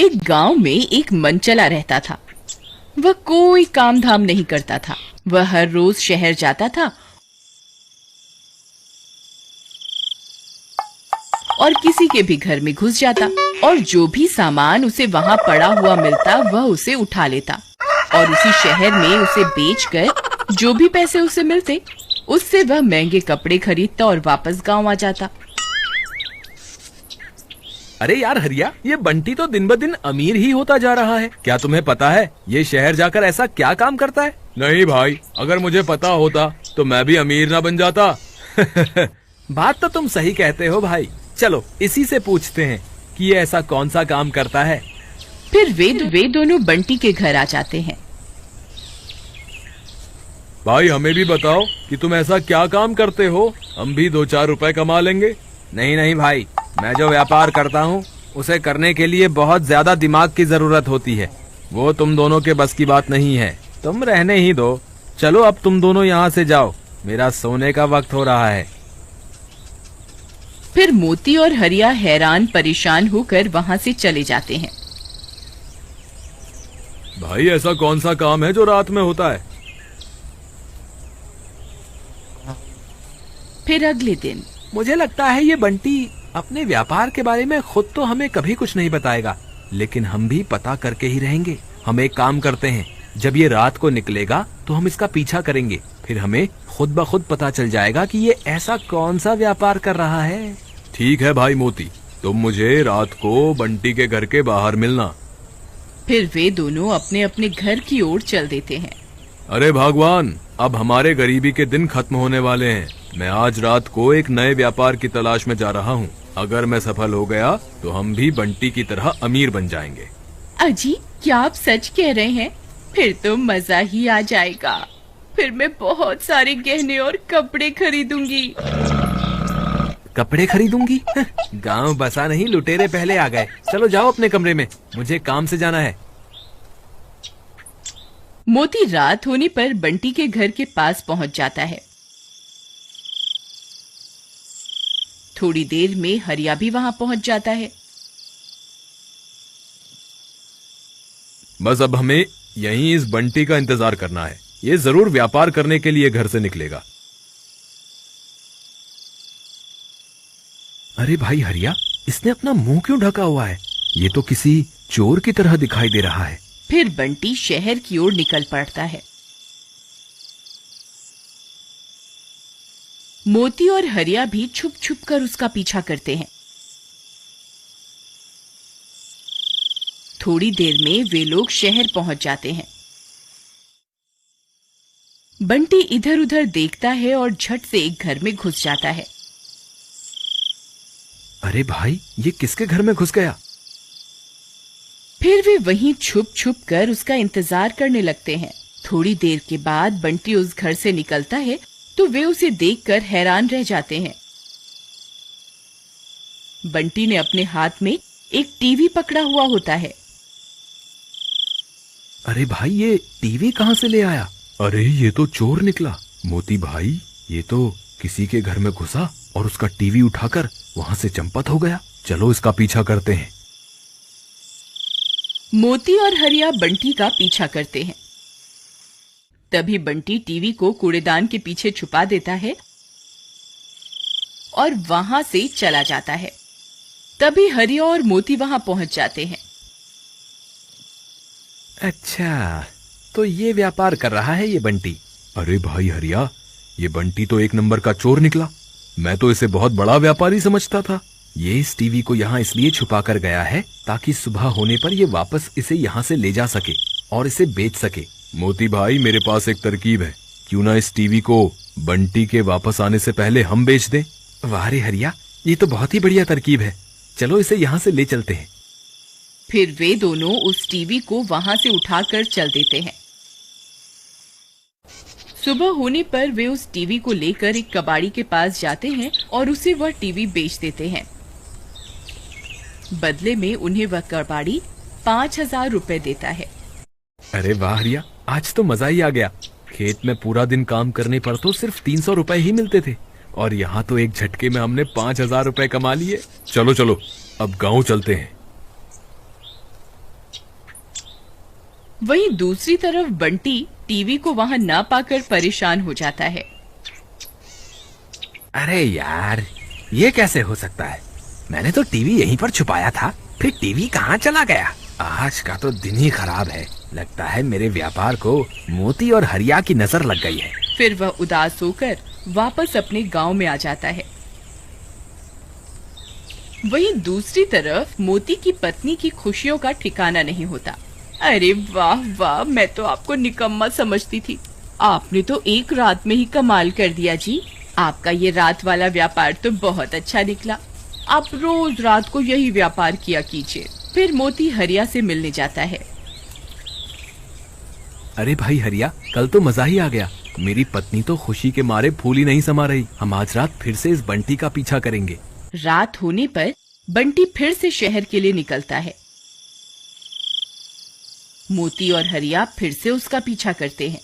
एक गांव में एक मनचला रहता था। वह कोई काम धाम नहीं करता था। वह हर रोज शहर जाता था और किसी के भी घर में घुस जाता और जो भी सामान उसे वहां पड़ा हुआ मिलता वह उसे उठा लेता और उसी शहर में उसे बेचकर जो भी पैसे उसे मिलते उससे वह महंगे कपड़े खरीदता और वापस गांव आ जाता। अरे यार हरिया, ये बंटी तो दिन ब दिन अमीर ही होता जा रहा है। क्या तुम्हें पता है ये शहर जाकर ऐसा क्या काम करता है? नहीं भाई, अगर मुझे पता होता तो मैं भी अमीर ना बन जाता। बात तो तुम सही कहते हो भाई। चलो इसी से पूछते हैं कि ये ऐसा कौन सा काम करता है। फिर वे दोनों बंटी के घर आ जाते हैं। भाई हमें भी बताओ कि तुम ऐसा क्या काम करते हो, हम भी 2-4 रुपए कमा लेंगे। नहीं नहीं भाई, मैं जो व्यापार करता हूँ उसे करने के लिए बहुत ज्यादा दिमाग की जरूरत होती है। वो तुम दोनों के बस की बात नहीं है। तुम रहने ही दो। चलो अब तुम दोनों यहाँ से जाओ, मेरा सोने का वक्त हो रहा है। फिर मोती और हरिया हैरान परेशान होकर वहाँ से चले जाते हैं। भाई ऐसा कौन सा काम है जो रात में होता है? फिर अगले दिन मुझे लगता है ये बंटी अपने व्यापार के बारे में खुद तो हमें कभी कुछ नहीं बताएगा, लेकिन हम भी पता करके ही रहेंगे। हम एक काम करते हैं, जब ये रात को निकलेगा तो हम इसका पीछा करेंगे, फिर हमें खुद ब खुद पता चल जाएगा कि ये ऐसा कौन सा व्यापार कर रहा है। ठीक है भाई मोती, तुम मुझे रात को बंटी के घर के बाहर मिलना। फिर वे दोनों अपने अपने घर की ओर चल देते हैं। अरे भगवान, अब हमारे गरीबी के दिन खत्म होने वाले हैं। मैं आज रात को एक नए व्यापार की तलाश में जा रहा हूँ। अगर मैं सफल हो गया तो हम भी बंटी की तरह अमीर बन जाएंगे। अजी, क्या आप सच कह रहे हैं? फिर तो मजा ही आ जाएगा। फिर मैं बहुत सारे गहने और कपड़े खरीदूंगी। कपड़े खरीदूंगी? गांव बसा नहीं, लुटेरे पहले आ गए। चलो जाओ अपने कमरे में, मुझे काम से जाना है। मोती रात होने पर बंटी के घर के पास पहुंच जाता है। थोड़ी देर में हरिया भी वहां पहुंच जाता है। बस अब हमें यहीं इस बंटी का इंतजार करना है। ये जरूर व्यापार करने के लिए घर से निकलेगा। अरे भाई हरिया, इसने अपना मुंह क्यों ढका हुआ है? ये तो किसी चोर की तरह दिखाई दे रहा है। फिर बंटी शहर की ओर निकल पड़ता है। मोती और हरिया भी छुप छुप कर उसका पीछा करते हैं। थोड़ी देर में वे लोग शहर पहुंच जाते हैं। बंटी इधर उधर देखता है और झट से एक घर में घुस जाता है। अरे भाई, ये किसके घर में घुस गया? फिर वे वहीं छुप छुप कर उसका इंतजार करने लगते हैं। थोड़ी देर के बाद बंटी उस घर से निकलता है तो वे उसे देखकर हैरान रह जाते हैं। बंटी ने अपने हाथ में एक टीवी पकड़ा हुआ होता है। अरे भाई, ये टीवी कहाँ से ले आया? अरे ये तो चोर निकला। मोती भाई, ये तो किसी के घर में घुसा और उसका टीवी उठाकर वहां से चंपत हो गया। चलो इसका पीछा करते हैं। मोती और हरिया बंटी का पीछा करते हैं। तभी बंटी टीवी को कूड़ेदान के पीछे छुपा देता है और वहां से चला जाता है। तभी हरिया और मोती वहां पहुंच जाते हैं। अच्छा, तो ये व्यापार कर रहा है ये बंटी। अरे भाई हरिया, ये बंटी तो एक नंबर का चोर निकला। मैं तो इसे बहुत बड़ा व्यापारी समझता था। ये इस टीवी को यहाँ इसलिए छुपा कर गया है ताकि सुबह होने पर ये वापस इसे यहाँ से ले जा सके और इसे बेच सके। मोती भाई, मेरे पास एक तरकीब है। क्यों ना इस टीवी को बंटी के वापस आने से पहले हम बेच दें? वाह रे हरिया, ये तो बहुत ही बढ़िया तरकीब है। चलो इसे यहाँ से ले चलते हैं। फिर वे दोनों उस टीवी को वहां से उठाकर चल देते हैं। सुबह होने पर वे उस टीवी को लेकर एक कबाड़ी के पास जाते हैं और उसे वह टीवी बेच देते हैं। बदले में उन्हें वह कबाड़ी 5,000 रुपए देता है। अरे वाह हरिया, आज तो मजा ही आ गया। खेत में पूरा दिन काम करने पर तो सिर्फ 300 रुपए ही मिलते थे और यहाँ तो एक झटके में हमने 5,000 रुपए कमा लिए। चलो चलो, अब गाँव चलते हैं। वहीं दूसरी तरफ बंटी टीवी को वहां न पाकर परेशान हो जाता है। अरे यार, ये कैसे हो सकता है? मैंने तो टीवी यहीं पर छुपाया था, फिर टीवी कहाँ चला गया? आज का तो दिन ही खराब है। लगता है मेरे व्यापार को मोती और हरिया की नजर लग गई है। फिर वह उदास होकर वापस अपने गांव में आ जाता है। वहीं दूसरी तरफ मोती की पत्नी की खुशियों का ठिकाना नहीं होता। अरे वाह वाह, मैं तो आपको निकम्मा समझती थी। आपने तो एक रात में ही कमाल कर दिया जी। आपका ये रात वाला व्यापार तो बहुत अच्छा निकला। आप रोज रात को यही व्यापार किया कीजिए। फिर मोती हरिया से मिलने जाता है। अरे भाई हरिया, कल तो मजा ही आ गया। मेरी पत्नी तो खुशी के मारे फूल ही नहीं समा रही। हम आज रात फिर से इस बंटी का पीछा करेंगे। रात होने पर बंटी फिर से शहर के लिए निकलता है। मोती और हरिया फिर से उसका पीछा करते हैं।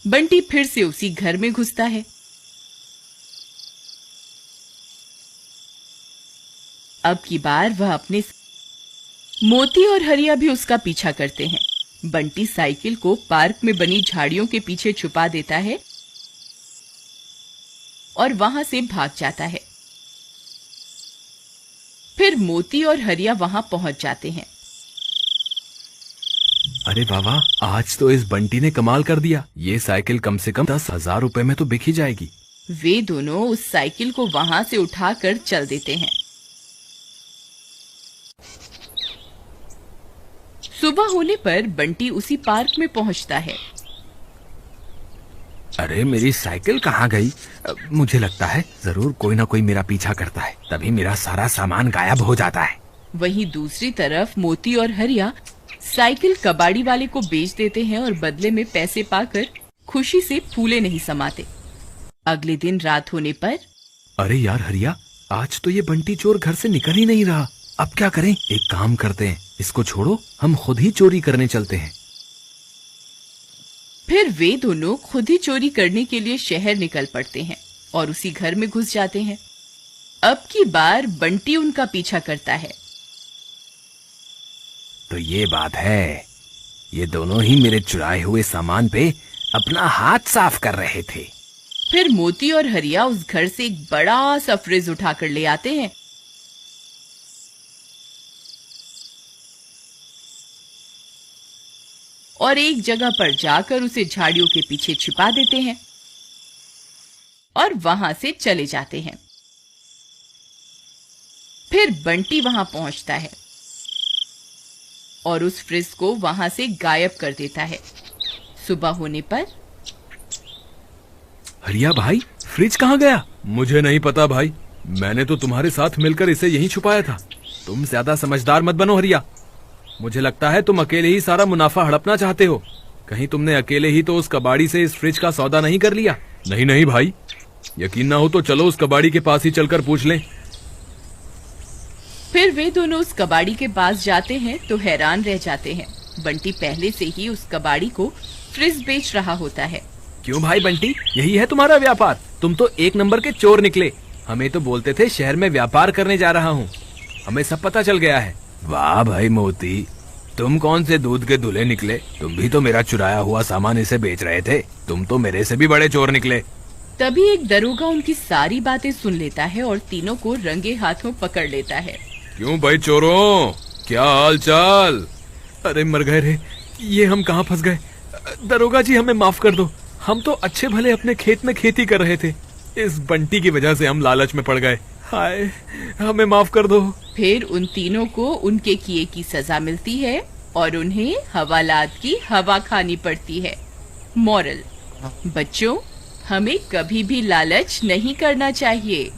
बंटी फिर से उसी घर में घुसता है। अब की बार वह अपने मोती और हरिया भी उसका पीछा करते हैं। बंटी साइकिल को पार्क में बनी झाड़ियों के पीछे छुपा देता है और वहां से भाग जाता है। फिर मोती और हरिया वहां पहुंच जाते हैं। अरे बाबा, आज तो इस बंटी ने कमाल कर दिया। ये साइकिल कम से कम 10,000 रुपए में तो बिक ही जाएगी। वे दोनों उस साइकिल को वहां से उठाकर चल देते हैं। सुबह होने पर बंटी उसी पार्क में पहुंचता है। अरे मेरी साइकिल कहाँ गई? मुझे लगता है जरूर कोई ना कोई मेरा पीछा करता है, तभी मेरा सारा सामान गायब हो जाता है। वहीं दूसरी तरफ मोती और हरिया साइकिल कबाड़ी वाले को बेच देते हैं और बदले में पैसे पाकर खुशी से फूले नहीं समाते। अगले दिन रात होने पर अरे यार हरिया, आज तो ये बंटी चोर घर से निकल ही नहीं रहा। अब क्या करें? एक काम करते हैं, इसको छोड़ो, हम खुद ही चोरी करने चलते हैं। फिर वे दोनों खुद ही चोरी करने के लिए शहर निकल पड़ते हैं और उसी घर में घुस जाते हैं। अब की बार बंटी उनका पीछा करता है। तो ये बात है, ये दोनों ही मेरे चुराए हुए सामान पे अपना हाथ साफ कर रहे थे। फिर मोती और हरिया उस घर से एक बड़ा सा फ्रिज उठाकर ले आते हैं। और एक जगह पर जाकर उसे झाड़ियों के पीछे छिपा देते हैं और वहां से चले जाते हैं। फिर बंटी वहां पहुंचता है और उस फ्रिज को वहां से गायब कर देता है। सुबह होने पर हरिया भाई, फ्रिज कहाँ गया? मुझे नहीं पता भाई, मैंने तो तुम्हारे साथ मिलकर इसे यहीं छुपाया था। तुम ज्यादा समझदार मत बनो हरिया। मुझे लगता है तुम अकेले ही सारा मुनाफा हड़पना चाहते हो। कहीं तुमने अकेले ही तो उस कबाड़ी से इस फ्रिज का सौदा नहीं कर लिया? नहीं नहीं भाई, यकीन ना हो तो चलो उस कबाड़ी के पास ही चलकर पूछ लें। फिर वे दोनों उस कबाड़ी के पास जाते हैं तो हैरान रह जाते हैं। बंटी पहले से ही उस कबाड़ी को फ्रिज बेच रहा होता है। क्यों भाई बंटी, यही है तुम्हारा व्यापार? तुम तो एक नंबर के चोर निकले। हमें तो बोलते थे शहर में व्यापार करने जा रहा हूँ, हमें सब पता चल गया है। वाह भाई मोती, तुम कौन से दूध के दूल्हे निकले? तुम भी तो मेरा चुराया हुआ सामान इसे बेच रहे थे। तुम तो मेरे से भी बड़े चोर निकले। तभी एक दरोगा उनकी सारी बातें सुन लेता है और तीनों को रंगे हाथों पकड़ लेता है। क्यों भाई चोरों, क्या हाल चाल? अरे मर गए रे, ये हम कहाँ फंस गए? दरोगा जी हमें माफ कर दो, हम तो अच्छे भले अपने खेत में खेती कर रहे थे। इस बंटी की वजह से हम लालच में पड़ गए। हाय, हमें माफ कर दो। फिर उन तीनों को उनके किए की सजा मिलती है और उन्हें हवालात की हवा खानी पड़ती है। मॉरल: बच्चों, हमें कभी भी लालच नहीं करना चाहिए।